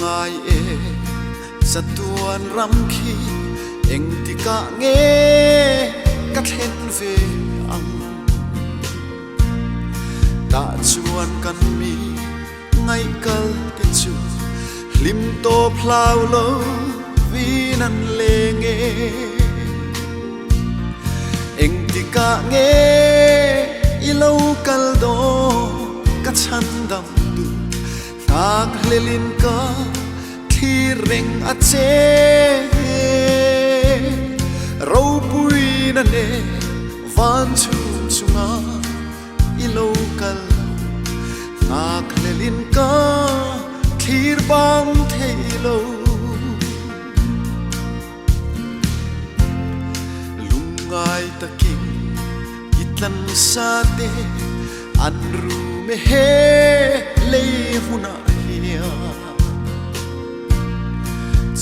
lungai e satuan ram khi eng tika nge ka thlen ve ang ta chuan kan mi ngai kal te chu lim to phlau lo vi nan le nge eng tika nge i lo kal do ka chan dam du tak lelin ka khi reng a che ro pui na ne van chu chunga i lo kal tak lelin ka khir bang thei lo lungai taking itlan sa te an ru me he le huna hiya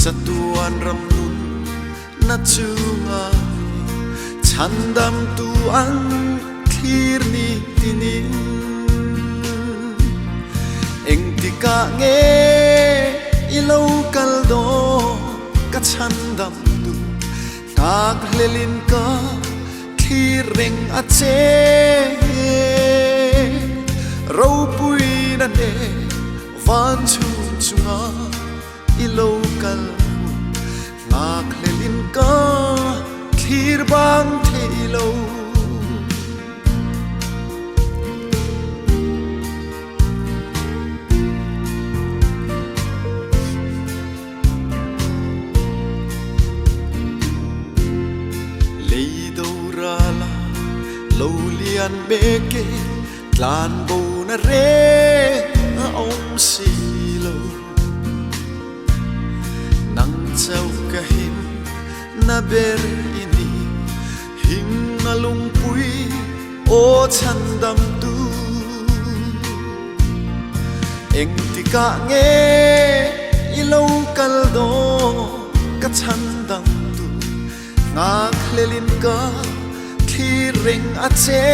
satuan ram nun na chunga chandam tu an khir ni tinin eng tika nge ilo kal do ka chandam tu tak lelin ka khir reng a che ro pui na ne van chu chunga i local ngak lelin ka khir bang thelo leido rala lo lian beke tlan bo na re om si lo nang chau ka hin na ber ini hing na lung pui o chan dam tu eng tika nge i lo kal do ka chan dam tu nga khlelin ka khi reng a che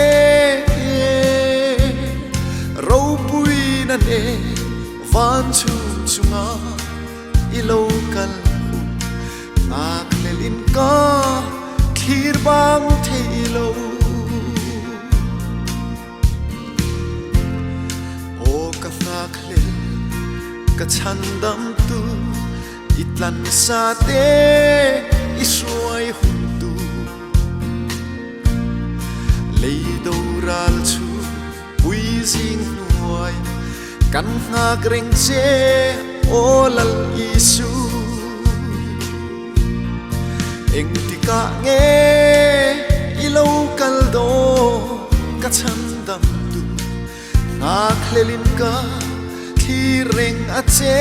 ro pui na ne van chu chunga i lo kal ngak lelin ka khir bang thei lo o ka ngak le ka chan dam tu itlan sa te i suai hun tu leido ral chu pui jing nuai kan ngak reng che o lal isu eng tika nge i lo kal do ka chan dam tu ngak lelin ka khi reng a che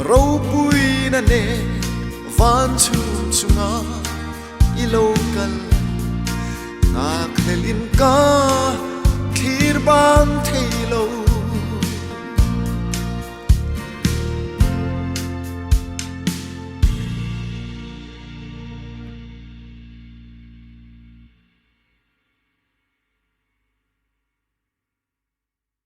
ro pui na ne van chu chunga i lo kal ngak lelin ka khir bang thei lo